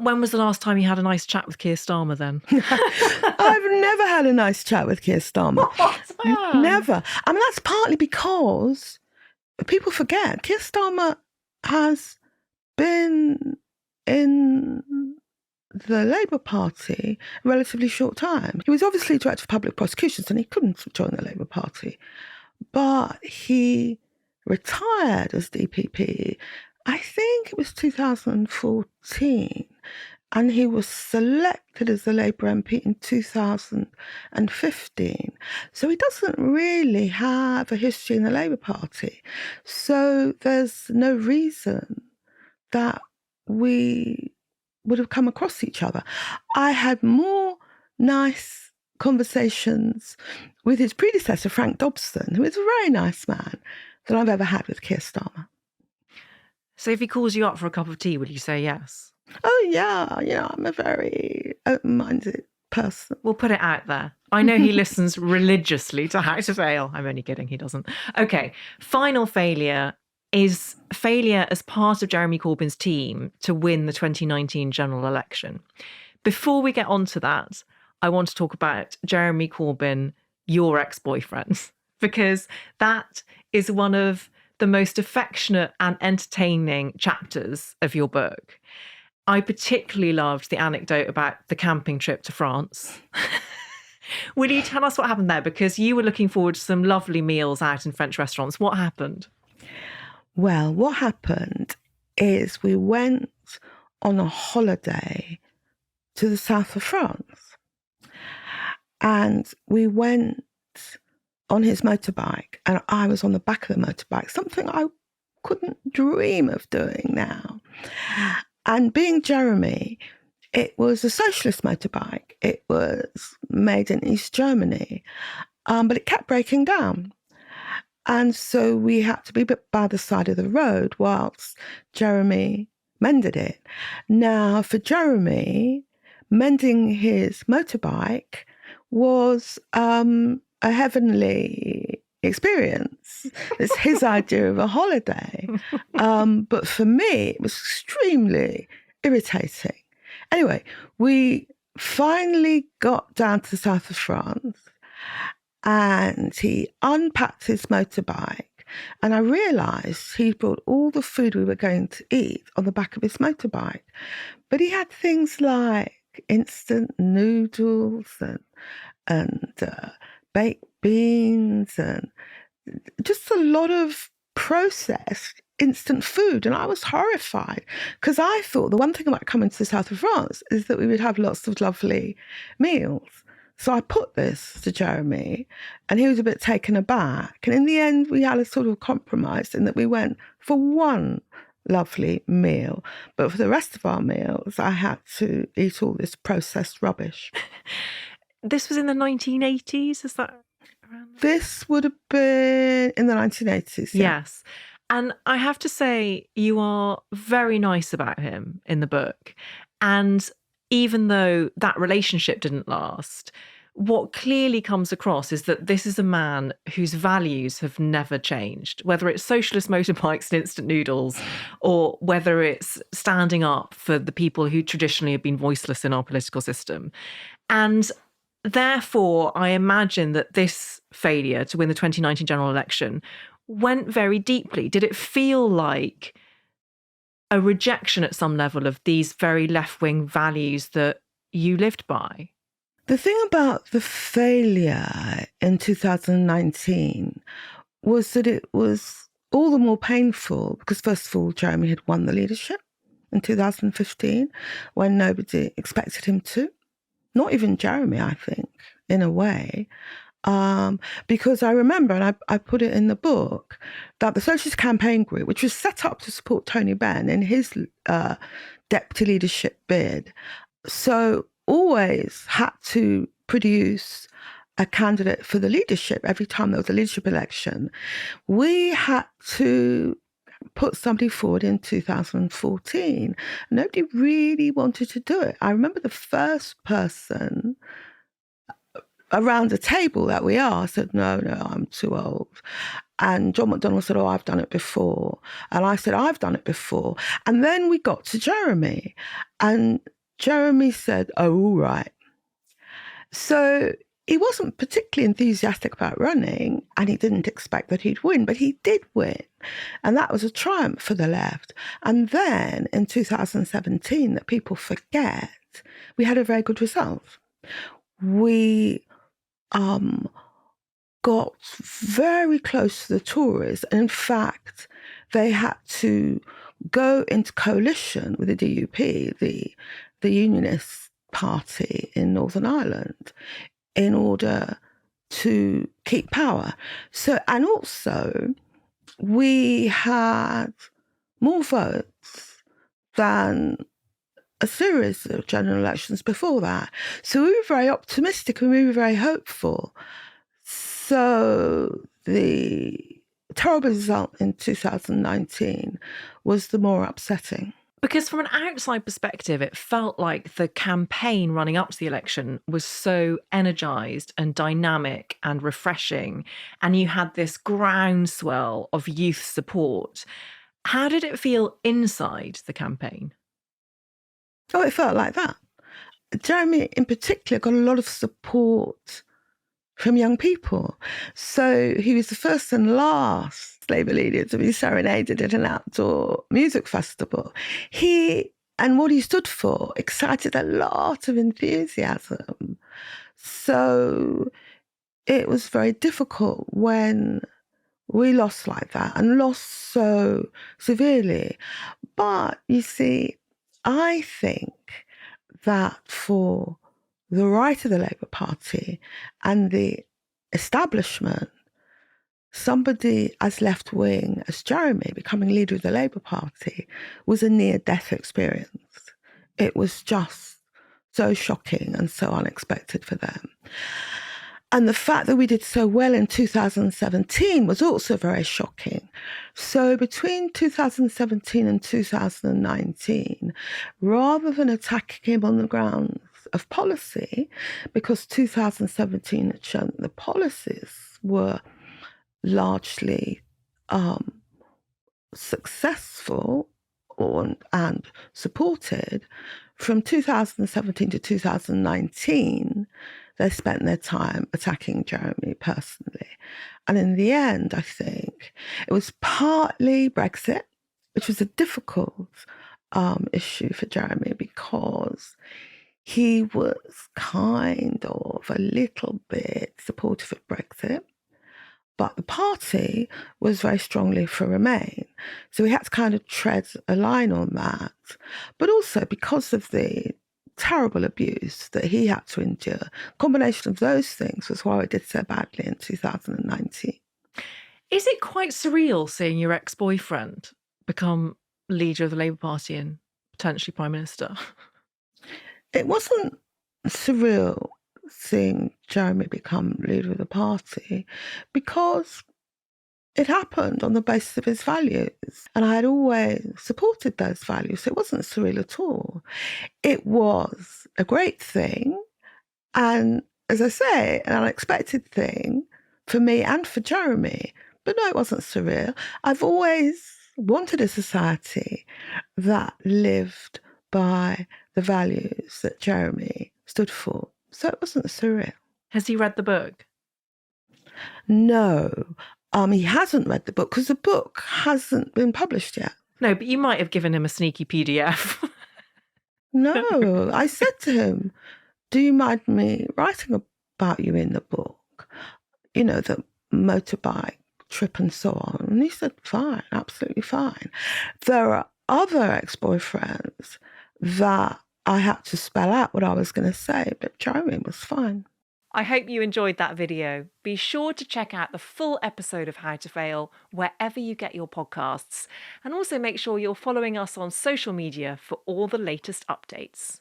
When was the last time you had a nice chat with Keir Starmer then? I've never had a nice chat with Keir Starmer. Never. I mean, that's partly because people forget Keir Starmer has been in the Labour Party a relatively short time. He was obviously Director of Public Prosecutions and he couldn't join the Labour Party. But he retired as DPP, I think it was 2014, and he was selected as the Labour MP in 2015. So he doesn't really have a history in the Labour Party. So there's no reason that we would have come across each other. I had more nice conversations with his predecessor, Frank Dobson, who is a very nice man, than I've ever had with Keir Starmer. So if he calls you up for a cup of tea, would you say yes? Oh, yeah. I'm a very open-minded person. We'll put it out there. I know he listens religiously to How to Fail. I'm only kidding, he doesn't. Okay, final failure is failure as part of Jeremy Corbyn's team to win the 2019 general election. Before we get on to that, I want to talk about Jeremy Corbyn, your ex-boyfriend, because that is one of the most affectionate and entertaining chapters of your book. I particularly loved the anecdote about the camping trip to France. Will you tell us what happened there? Because you were looking forward to some lovely meals out in French restaurants. What happened? Well, what happened is we went on a holiday to the south of France. And we went on his motorbike, and I was on the back of the motorbike, something I couldn't dream of doing now. And being Jeremy, it was a socialist motorbike. It was made in East Germany, but it kept breaking down. And so we had to be by the side of the road whilst Jeremy mended it. Now, for Jeremy, mending his motorbike was a heavenly experience. It's his idea of a holiday. But for me, it was extremely irritating. Anyway, we finally got down to the south of France and he unpacked his motorbike, and I realised he brought all the food we were going to eat on the back of his motorbike. But he had things like instant noodles and baked beans and just a lot of processed instant food. And I was horrified because I thought the one thing about coming to the south of France is that we would have lots of lovely meals. So I put this to Jeremy and he was a bit taken aback. And in the end, we had a sort of compromise in that we went for one lovely meal. But for the rest of our meals, I had to eat all this processed rubbish. This was in the 1980s, is that around there? This would have been in the 1980s. Yeah. Yes. And I have to say, you are very nice about him in the book. And even though that relationship didn't last, what clearly comes across is that this is a man whose values have never changed, whether it's socialist motorbikes and instant noodles, or whether it's standing up for the people who traditionally have been voiceless in our political system. And therefore, I imagine that this failure to win the 2019 general election went very deeply. Did it feel like a rejection at some level of these very left-wing values that you lived by? The thing about the failure in 2019 was that it was all the more painful because, first of all, Jeremy had won the leadership in 2015 when nobody expected him to. Not even Jeremy, I think, in a way. Because I remember, and I put it in the book, that the Socialist Campaign Group, which was set up to support Tony Benn in his deputy leadership bid, so always had to produce a candidate for the leadership every time there was a leadership election. We had to put somebody forward in 2014. Nobody really wanted to do it. I remember the first person around the table that we asked said, no, I'm too old. And John McDonnell said, I've done it before. And I said, I've done it before. And then we got to Jeremy. And Jeremy said, oh, all right. So he wasn't particularly enthusiastic about running, and he didn't expect that he'd win, but he did win. And that was a triumph for the left. And then in 2017, that people forget, we had a very good result. We got very close to the Tories. And in fact, they had to go into coalition with the DUP, the Unionist Party in Northern Ireland, in order to keep power. So, and also, we had more votes than a series of general elections before that. So we were very optimistic and we were very hopeful. So the terrible result in 2019 was the more upsetting. Because from an outside perspective, it felt like the campaign running up to the election was so energised and dynamic and refreshing. And you had this groundswell of youth support. How did it feel inside the campaign? Oh, it felt like that. Jeremy, in particular, got a lot of support from young people. So he was the first and last Labour leader to be serenaded at an outdoor music festival. And what he stood for excited a lot of enthusiasm. So it was very difficult when we lost like that, and lost so severely. But you see, I think that for the right of the Labour Party and the establishment, somebody as left-wing as Jeremy becoming leader of the Labour Party was a near-death experience. It was just so shocking and so unexpected for them. And the fact that we did so well in 2017 was also very shocking. So between 2017 and 2019, rather than attacking him on the grounds of policy, because 2017 had shown that the policies were largely successful and supported, from 2017 to 2019, they spent their time attacking Jeremy personally. And in the end, I think it was partly Brexit, which was a difficult issue for Jeremy because he was kind of a little bit supportive of Brexit, but the party was very strongly for Remain. So we had to kind of tread a line on that. But also because of the terrible abuse that he had to endure, a combination of those things was why we did so badly in 2019. Is it quite surreal seeing your ex-boyfriend become leader of the Labour Party and potentially Prime Minister? It wasn't surreal seeing Jeremy become leader of the party because it happened on the basis of his values. And I had always supported those values. So it wasn't surreal at all. It was a great thing. And as I say, an unexpected thing for me and for Jeremy. But no, it wasn't surreal. I've always wanted a society that lived by the values that Jeremy stood for. So it wasn't surreal. Has he read the book? No, he hasn't read the book because the book hasn't been published yet. No, but you might have given him a sneaky PDF. No, I said to him, do you mind me writing about you in the book? You know, the motorbike trip and so on. And he said, fine, absolutely fine. There are other ex-boyfriends that I had to spell out what I was going to say, but Jeremy was fine. I hope you enjoyed that video. Be sure to check out the full episode of How to Fail wherever you get your podcasts. And also make sure you're following us on social media for all the latest updates.